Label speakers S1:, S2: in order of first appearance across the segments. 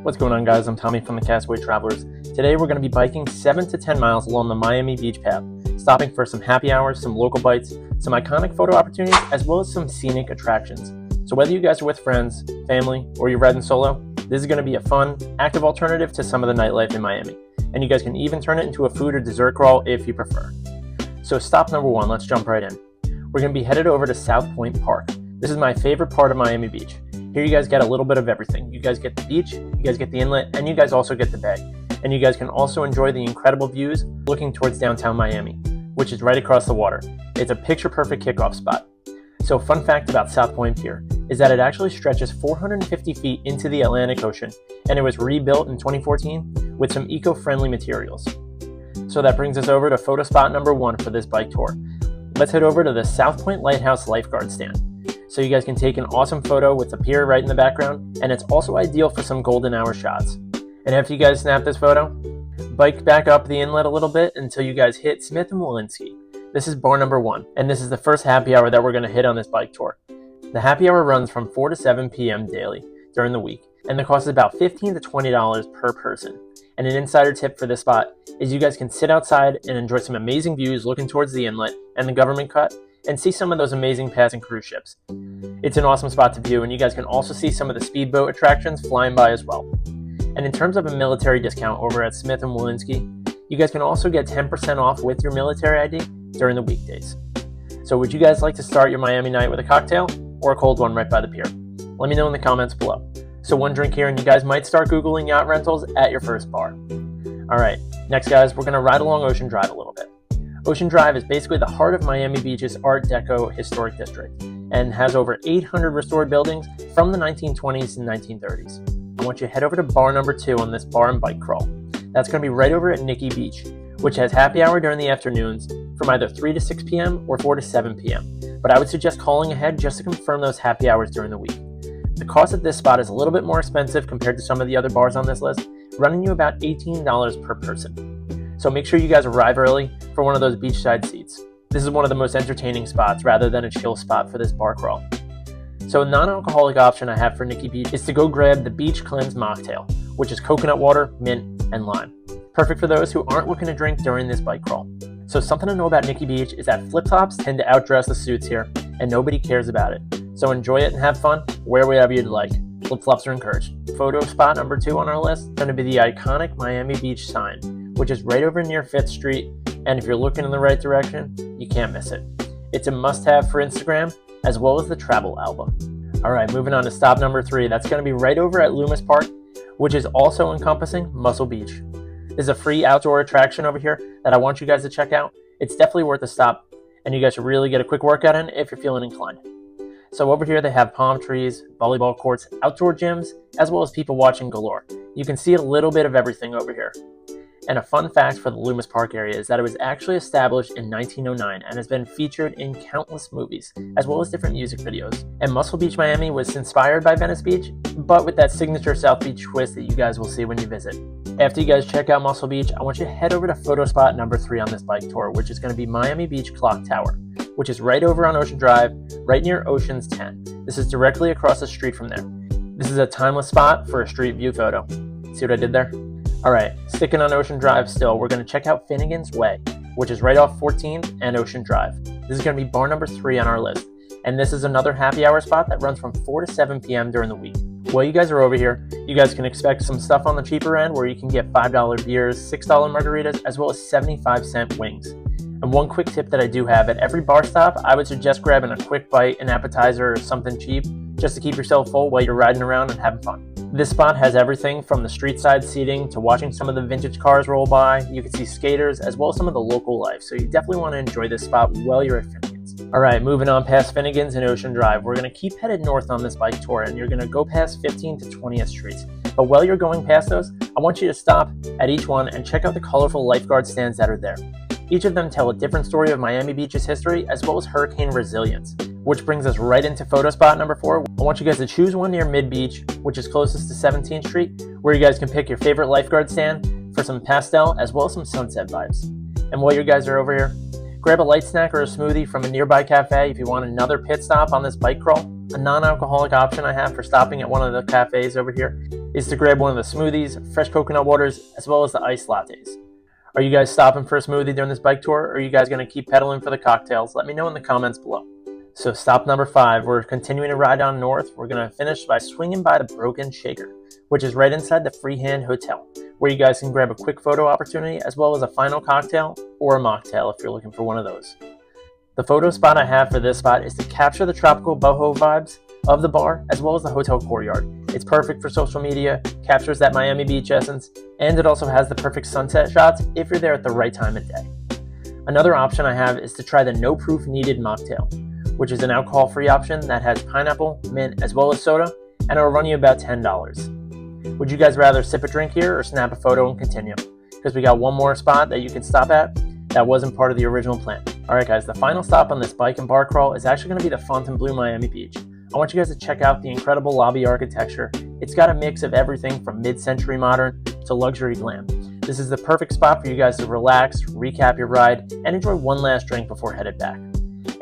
S1: What's going on, guys? I'm Tommy from the Castaway Travelers. Today we're going to be biking 7 to 10 miles along the Miami Beach path, stopping for some happy hours, some local bites, some iconic photo opportunities, as well as some scenic attractions. So whether you guys are with friends, family, or you're riding solo, this is going to be a fun, active alternative to some of the nightlife in Miami. And you guys can even turn it into a food or dessert crawl if you prefer. So stop number 1, let's jump right in. We're going to be headed over to South Pointe Park. This is my favorite part of Miami Beach. Here you guys get a little bit of everything. You guys get the beach, you guys get the inlet, and you guys also get the bay. And you guys can also enjoy the incredible views looking towards downtown Miami, which is right across the water. It's a picture-perfect kickoff spot. So fun fact about South Pointe Pier is that it actually stretches 450 feet into the Atlantic Ocean, and it was rebuilt in 2014 with some eco-friendly materials. So that brings us over to photo spot number 1 for this bike tour. Let's head over to the South Pointe Lighthouse Lifeguard stand. So you guys can take an awesome photo with the pier right in the background, and it's also ideal for some golden hour shots. And after you guys snap this photo, bike back up the inlet a little bit until you guys hit Smith and Wollensky. This is bar number 1, and this is the first happy hour that we're going to hit on this bike tour. The happy hour runs from 4 to 7 p.m. daily during the week, and the cost is about $15 to $20 per person. And an insider tip for this spot is you guys can sit outside and enjoy some amazing views looking towards the inlet and the government cut, and see some of those amazing passing cruise ships. It's an awesome spot to view, and you guys can also see some of the speedboat attractions flying by as well. And in terms of a military discount over at Smith and Wollensky, you guys can also get 10% off with your military ID during the weekdays. So would you guys like to start your Miami night with a cocktail or a cold one right by the pier? Let me know in the comments below. So one drink here and you guys might start Googling yacht rentals at your first bar. Alright, next guys, we're going to ride along Ocean Drive a little bit. Ocean Drive is basically the heart of Miami Beach's Art Deco historic district and has over 800 restored buildings from the 1920s and 1930s. I want you to head over to bar number 2 on this bar and bike crawl. That's going to be right over at Nikki Beach, which has happy hour during the afternoons from either 3 to 6 p.m. or 4 to 7 p.m. But I would suggest calling ahead just to confirm those happy hours during the week. The cost at this spot is a little bit more expensive compared to some of the other bars on this list, running you about $18 per person. So make sure you guys arrive early for one of those beachside seats. This is one of the most entertaining spots rather than a chill spot for this bar crawl. So a non-alcoholic option I have for Nikki Beach is to go grab the Beach Cleanse mocktail, which is coconut water, mint, and lime. Perfect for those who aren't looking to drink during this bike crawl. So something to know about Nikki Beach is that flip-flops tend to outdress the suits here, and nobody cares about it. So enjoy it and have fun, wear whatever you'd like. Flip-flops are encouraged. Photo spot number 2 on our list is going to be the iconic Miami Beach sign, which is right over near 5th Street, and if you're looking in the right direction, you can't miss it. It's a must-have for Instagram, as well as the travel album. Alright, moving on to stop number 3, that's going to be right over at Lummus Park, which is also encompassing Muscle Beach. There's a free outdoor attraction over here that I want you guys to check out. It's definitely worth a stop, and you guys should really get a quick workout in if you're feeling inclined. So over here they have palm trees, volleyball courts, outdoor gyms, as well as people watching galore. You can see a little bit of everything over here. And a fun fact for the Lummus Park area is that it was actually established in 1909 and has been featured in countless movies, as well as different music videos. And Muscle Beach, Miami was inspired by Venice Beach, but with that signature South Beach twist that you guys will see when you visit. After you guys check out Muscle Beach, I want you to head over to photo spot number 3 on this bike tour, which is going to be Miami Beach Clock Tower, which is right over on Ocean Drive, right near Ocean's 10. This is directly across the street from there. This is a timeless spot for a street view photo. See what I did there? Alright, sticking on Ocean Drive still, we're going to check out Finnegan's Way, which is right off 14th and Ocean Drive. This is going to be bar number 3 on our list, and this is another happy hour spot that runs from 4 to 7 p.m. during the week. While you guys are over here, you guys can expect some stuff on the cheaper end where you can get $5 beers, $6 margaritas, as well as 75-cent wings. And one quick tip that I do have, at every bar stop, I would suggest grabbing a quick bite, an appetizer, or something cheap, just to keep yourself full while you're riding around and having fun. This spot has everything from the street side seating to watching some of the vintage cars roll by. You can see skaters as well as some of the local life, so you definitely want to enjoy this spot while you're at Finnegan's. Alright, moving on past Finnegan's and Ocean Drive, we're going to keep headed north on this bike tour, and you're going to go past 15th to 20th Streets. But while you're going past those, I want you to stop at each one and check out the colorful Lifeguard stands that are there. Each of them tell a different story of Miami Beach's history as well as hurricane resilience, which brings us right into photo spot number 4. I want you guys to choose one near Mid-Beach, which is closest to 17th Street, where you guys can pick your favorite Lifeguard stand for some pastel as well as some sunset vibes. And while you guys are over here, grab a light snack or a smoothie from a nearby cafe if you want another pit stop on this bike crawl. A non-alcoholic option I have for stopping at one of the cafes over here is to grab one of the smoothies, fresh coconut waters, as well as the iced lattes. Are you guys stopping for a smoothie during this bike tour, or are you guys going to keep pedaling for the cocktails? Let me know in the comments below. So stop number 5, we're continuing to ride on north. We're going to finish by swinging by the Broken Shaker, which is right inside the Freehand Hotel, where you guys can grab a quick photo opportunity as well as a final cocktail or a mocktail if you're looking for one of those. The photo spot I have for this spot is to capture the tropical boho vibes of the bar as well as the hotel courtyard. It's perfect for social media, captures that Miami Beach essence, and it also has the perfect sunset shots if you're there at the right time of day. Another option I have is to try the no proof needed mocktail, which is an alcohol-free option that has pineapple, mint, as well as soda, and it'll run you about $10. Would you guys rather sip a drink here or snap a photo and continue? Because we got one more spot that you can stop at that wasn't part of the original plan. Alright guys, the final stop on this bike and bar crawl is actually going to be the Fontainebleau Miami Beach. I want you guys to check out the incredible lobby architecture. It's got a mix of everything from mid-century modern to luxury glam. This is the perfect spot for you guys to relax, recap your ride, and enjoy one last drink before headed back.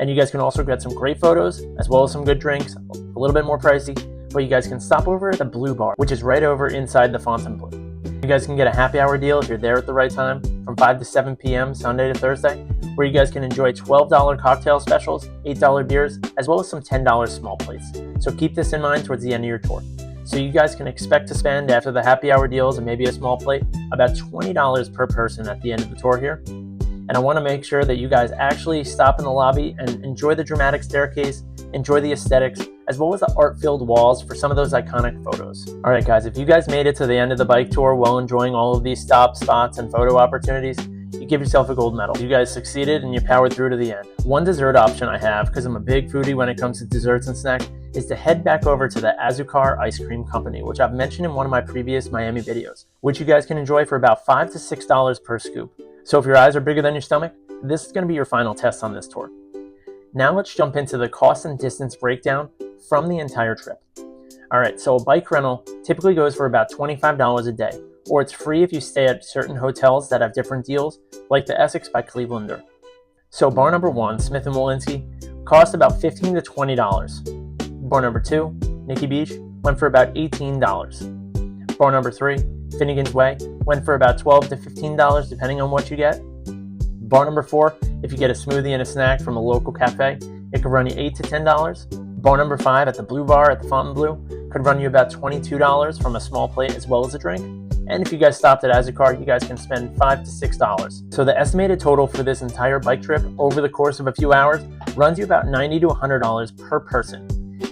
S1: And you guys can also get some great photos, as well as some good drinks, a little bit more pricey, but you guys can stop over at the Bleau bar, which is right over inside the Fontainebleau. You guys can get a happy hour deal if you're there at the right time, from 5 to 7 p.m. Sunday to Thursday, where you guys can enjoy $12 cocktail specials, $8 beers, as well as some $10 small plates. So keep this in mind towards the end of your tour. So you guys can expect to spend, after the happy hour deals and maybe a small plate, about $20 per person at the end of the tour here. And I want to make sure that you guys actually stop in the lobby and enjoy the dramatic staircase, enjoy the aesthetics, as well as the art-filled walls for some of those iconic photos. Alright guys, if you guys made it to the end of the bike tour while enjoying all of these stop spots and photo opportunities, you give yourself a gold medal. You guys succeeded and you powered through to the end. One dessert option I have, because I'm a big foodie when it comes to desserts and snacks, is to head back over to the Azucar Ice Cream Company, which I've mentioned in one of my previous Miami videos, which you guys can enjoy for about $5 to $6 per scoop. So if your eyes are bigger than your stomach, this is going to be your final test on this tour. Now let's jump into the cost and distance breakdown from the entire trip. Alright, so a bike rental typically goes for about $25 a day, or it's free if you stay at certain hotels that have different deals, like the Essex by Clevelander. So bar number 1, Smith & Wollensky, cost about $15 to $20. Bar number 2, Nikki Beach, went for about $18. Bar number 3, Finnegan's Way, went for about $12 to $15 depending on what you get. Bar number 4, if you get a smoothie and a snack from a local cafe, it could run you $8 to $10. Bar number 5 at the Bleau bar at the Fontainebleau could run you about $22 from a small plate as well as a drink. And if you guys stopped at Azucar, you guys can spend $5 to $6. So the estimated total for this entire bike trip over the course of a few hours runs you about $90 to $100 per person.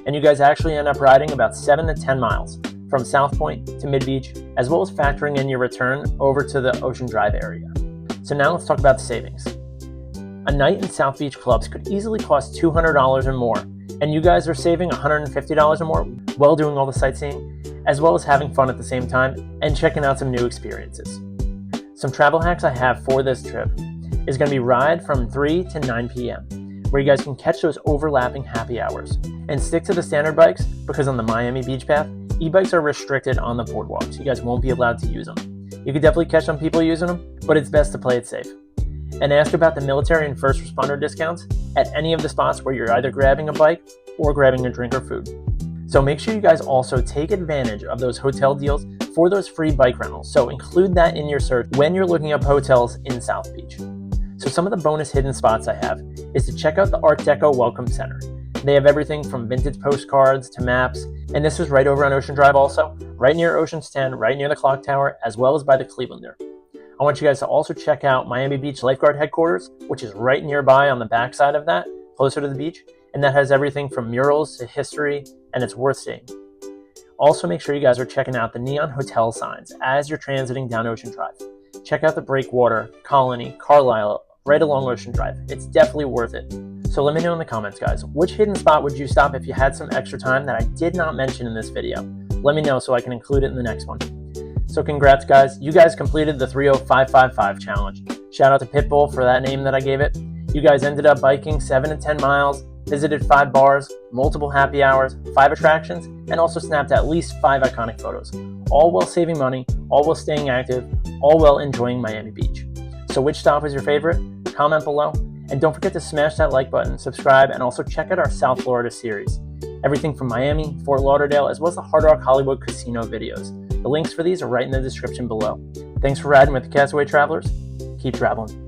S1: And you guys actually end up riding about 7 to 10 miles from South Pointe to Mid-Beach, as well as factoring in your return over to the Ocean Drive area. So now let's talk about the savings. A night in South Beach clubs could easily cost $200 or more, and you guys are saving $150 or more while doing all the sightseeing, as well as having fun at the same time and checking out some new experiences. Some travel hacks I have for this trip is going to be ride from 3 to 9 p.m., where you guys can catch those overlapping happy hours. And stick to the standard bikes, because on the Miami Beach path, e-bikes are restricted on the boardwalk, so you guys won't be allowed to use them. You could definitely catch some people using them, but it's best to play it safe. And ask about the military and first responder discounts at any of the spots where you're either grabbing a bike or grabbing a drink or food. So make sure you guys also take advantage of those hotel deals for those free bike rentals. So include that in your search when you're looking up hotels in South Beach. So some of the bonus hidden spots I have is to check out the Art Deco Welcome Center. They have everything from vintage postcards to maps, and this is right over on Ocean Drive also, right near Ocean's 10, right near the clock tower, as well as by the Clevelander. I want you guys to also check out Miami Beach Lifeguard headquarters, which is right nearby on the backside of that, closer to the beach, and that has everything from murals to history, and it's worth seeing. Also make sure you guys are checking out the neon hotel signs as you're transiting down Ocean Drive. Check out the Breakwater, Colony, Carlisle, right along Ocean Drive. It's definitely worth it. So let me know in the comments, guys, which hidden spot would you stop if you had some extra time that I did not mention in this video? Let me know so I can include it in the next one. So congrats, guys. You guys completed the 30555 challenge. Shout out to Pitbull for that name that I gave it. You guys ended up biking 7 to 10 miles, visited 5 bars, multiple happy hours, 5 attractions, and also snapped at least 5 iconic photos. All while saving money, all while staying active, all while enjoying Miami Beach. So which stop was your favorite? Comment below. And don't forget to smash that like button, subscribe, and also check out our South Florida series. everything from Miami, Fort Lauderdale, as well as the Hard Rock Hollywood casino videos. The links for these are right in the description below. Thanks for riding with the Castaway Travelers. Keep traveling.